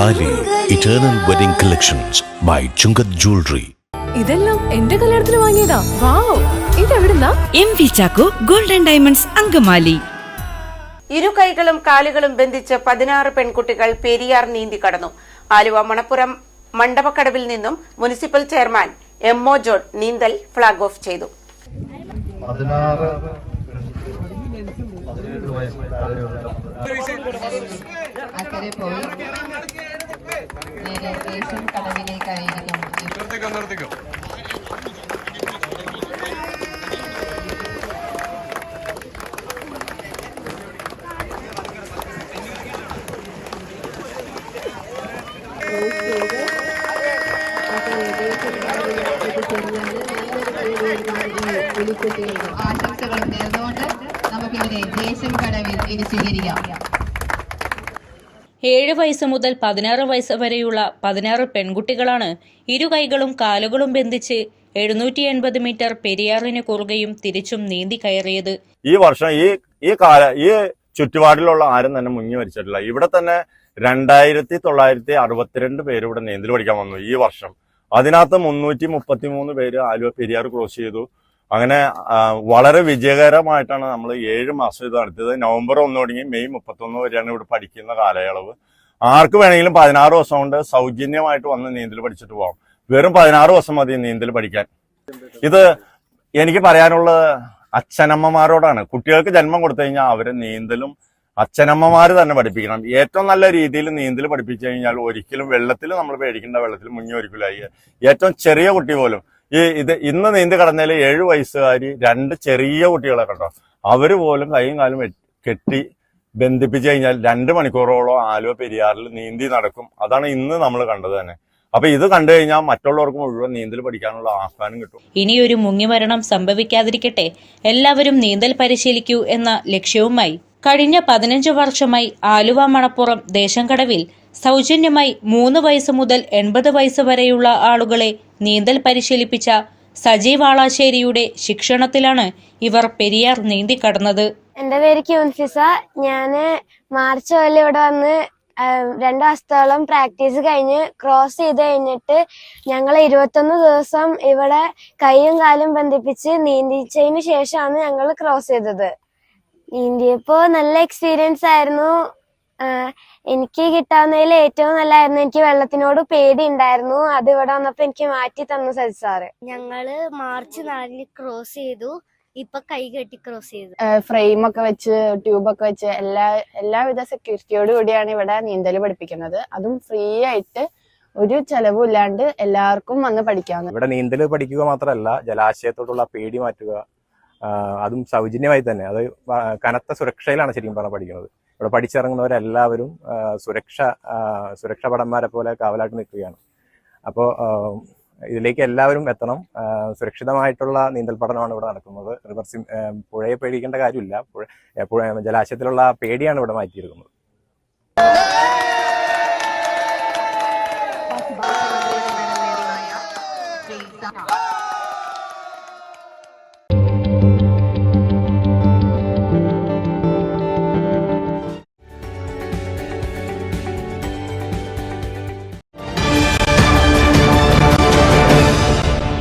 താലി eternal wedding collections by Chungath jewellery. ഇതെല്ലാം എന്റെ കല്യാണത്തിന് വാങ്ങിയതാ. വാവ്, ഇതെവിടുന്നാ? MV Chacko golden diamonds Angamaly. ഇരു കൈകളും കാലുകളും ബന്ധിച്ച് 16 പെൺകുട്ടികൾ പെരിയാർ നീന്തി കടന്നു. ആലുവ മണപ്പുറം മണ്ഡപക്കടവിൽ നിന്നും മുനിസിപ്പൽ ചെയർമാൻ MO ജോൺ നീന്തൽ ഫ്ളാഗ് ഓഫ് ചെയ്തു. ആശംസകൾ നേർന്നുകൊണ്ട് നമുക്കിവരെ ദേശം കടവിൽ ഇനി സ്വീകരിക്കാം. 7 വയസ്സ് മുതൽ 16 വയസ്സ് വരെയുള്ള 16 പെൺകുട്ടികളാണ് ഇരു കൈകളും കാലുകളും ബന്ധിച്ച് 780 മീറ്റർ പെരിയാറിന് കുറുകയും തിരിച്ചും നീന്തി കയറിയത്. ഈ വർഷം ഈ ചുറ്റുപാടിലുള്ള ആരും തന്നെ മുങ്ങി മരിച്ചിട്ടില്ല. ഇവിടെ തന്നെ 2962 പേര് ഇവിടെ നീന്തൽ പഠിക്കാൻ വന്നു ഈ വർഷം. അതിനകത്ത് 333 പേര് ആലുവ പെരിയാർ ക്രോസ് ചെയ്തു. അങ്ങനെ വളരെ വിജയകരമായിട്ടാണ് നമ്മൾ 7 മാസം ഇത് നടത്തിയത്. നവംബർ 1 തുടങ്ങി മെയ് 31 വരെയാണ് ഇവിടെ പഠിക്കുന്ന കാലയളവ്. ആർക്ക് വേണമെങ്കിലും 16 ദിവസം കൊണ്ട് സൗജന്യമായിട്ട് വന്ന് നീന്തൽ പഠിച്ചിട്ട് പോകാം. വെറും 16 ദിവസം മതി നീന്തൽ പഠിക്കാൻ. ഇത് എനിക്ക് പറയാനുള്ള അച്ഛനമ്മമാരോടാണ്. കുട്ടികൾക്ക് ജന്മം കൊടുത്തു കഴിഞ്ഞാൽ അവരെ നീന്തലും അച്ഛനമ്മമാര് തന്നെ പഠിപ്പിക്കണം. ഏറ്റവും നല്ല രീതിയിൽ നീന്തൽ പഠിപ്പിച്ചു കഴിഞ്ഞാൽ ഒരിക്കലും വെള്ളത്തിൽ നമ്മൾ പേടിക്കേണ്ട, വെള്ളത്തിൽ മുങ്ങി ഒരിക്കലും. ഏറ്റവും ചെറിയ കുട്ടി പോലും ഇന്ന് നീന്തി കടന്നതിൽ 7 വയസ്സുകാരി 2 ചെറിയ കുട്ടികളെ കണ്ടോ, അവര് പോലും കൈയും കാലും കെട്ടി ബന്ധിപ്പിച്ചു കഴിഞ്ഞാൽ 2 മണിക്കൂറോളം ആലുവ പെരിയാറിൽ നീന്തി നടക്കും. അതാണ് ഇന്ന് നമ്മൾ കണ്ടത് തന്നെ. അപ്പൊ ഇത് കണ്ടു കഴിഞ്ഞാൽ മറ്റുള്ളവർക്ക് മുഴുവൻ നീന്തൽ പഠിക്കാനുള്ള ആഹ്വാനം കിട്ടും. ഇനിയൊരു മുങ്ങിമരണം സംഭവിക്കാതിരിക്കട്ടെ, എല്ലാവരും നീന്തൽ പരിശീലിക്കൂ എന്ന ലക്ഷ്യവുമായി കഴിഞ്ഞ 15 വർഷമായി ആലുവ മണപ്പുറം ദേശംകടവിൽ സൗജന്യമായി 3 വയസ്സ് മുതൽ 80 വയസ്സ് വരെയുള്ള ആളുകളെ നീന്തൽ പരിശീലിപ്പിച്ച സജി വാളാശ്ശേരിയുടെ ശിക്ഷണത്തിലാണ് ഇവർ പെരിയാർ നീന്തി കടന്നത്. എന്റെ പേര് ക്യൂൻഫിസ. ഞാന് മാർച്ച് മുതൽ ഇവിടെ വന്ന് 2 മാസത്തോളം പ്രാക്ടീസ് കഴിഞ്ഞ് ക്രോസ് ചെയ്ത് കഴിഞ്ഞിട്ട് ഞങ്ങൾ 21 ദിവസം ഇവിടെ കൈയും കാലും ബന്ധിപ്പിച്ച് നീന്തിച്ചതിന് ശേഷമാണ് ഞങ്ങൾ ക്രോസ് ചെയ്തത്. നീന്തിയപ്പോ നല്ല എക്സ്പീരിയൻസ് ആയിരുന്നു. എനിക്ക് കിട്ടാവുന്നതിൽ ഏറ്റവും നല്ലതായിരുന്നു. എനിക്ക് വെള്ളത്തിനോട് പേടി ഉണ്ടായിരുന്നു. അത് ഇവിടെ വന്നപ്പോ എനിക്ക് മാറ്റി തന്നു സജി സാറ്. ഞങ്ങള് മാർച്ച് 4 ക്രോസ് ചെയ്തു. ഇപ്പൊ കൈ കെട്ടി ക്രോസ് ചെയ്തു. ഫ്രെയിം ഒക്കെ വെച്ച് ട്യൂബൊക്കെ വെച്ച് എല്ലാവിധ സെക്യൂരിറ്റിയോട് കൂടിയാണ് ഇവിടെ നീന്തൽ പഠിപ്പിക്കുന്നത്. അതും ഫ്രീ ആയിട്ട് ഒരു ചെലവും ഇല്ലാണ്ട് എല്ലാവർക്കും വന്ന് പഠിക്കാവുന്ന. ഇവിടെ നീന്തൽ പഠിക്കുക മാത്രമല്ല, ജലാശയത്തോടുള്ള പേടി മാറ്റുക, അതും സൗജന്യമായി തന്നെ. അത് കനത്ത സുരക്ഷയിലാണ് ശരിക്കും പറഞ്ഞാൽ പഠിക്കുന്നത്. ഇവിടെ പഠിച്ചിറങ്ങുന്നവരെല്ലാവരും സുരക്ഷാഭടന്മാരെ പോലെ കാവലായിട്ട് നിൽക്കുകയാണ്. അപ്പോൾ ഇതിലേക്ക് എല്ലാവരും എത്തണം. സുരക്ഷിതമായിട്ടുള്ള നീന്തൽ പഠനമാണ് ഇവിടെ നടക്കുന്നത്. പുഴയെ പേടിക്കേണ്ട കാര്യമില്ല. ജലാശയത്തിലുള്ള പേടിയാണ് ഇവിടെ മാറ്റിയിരിക്കുന്നത്.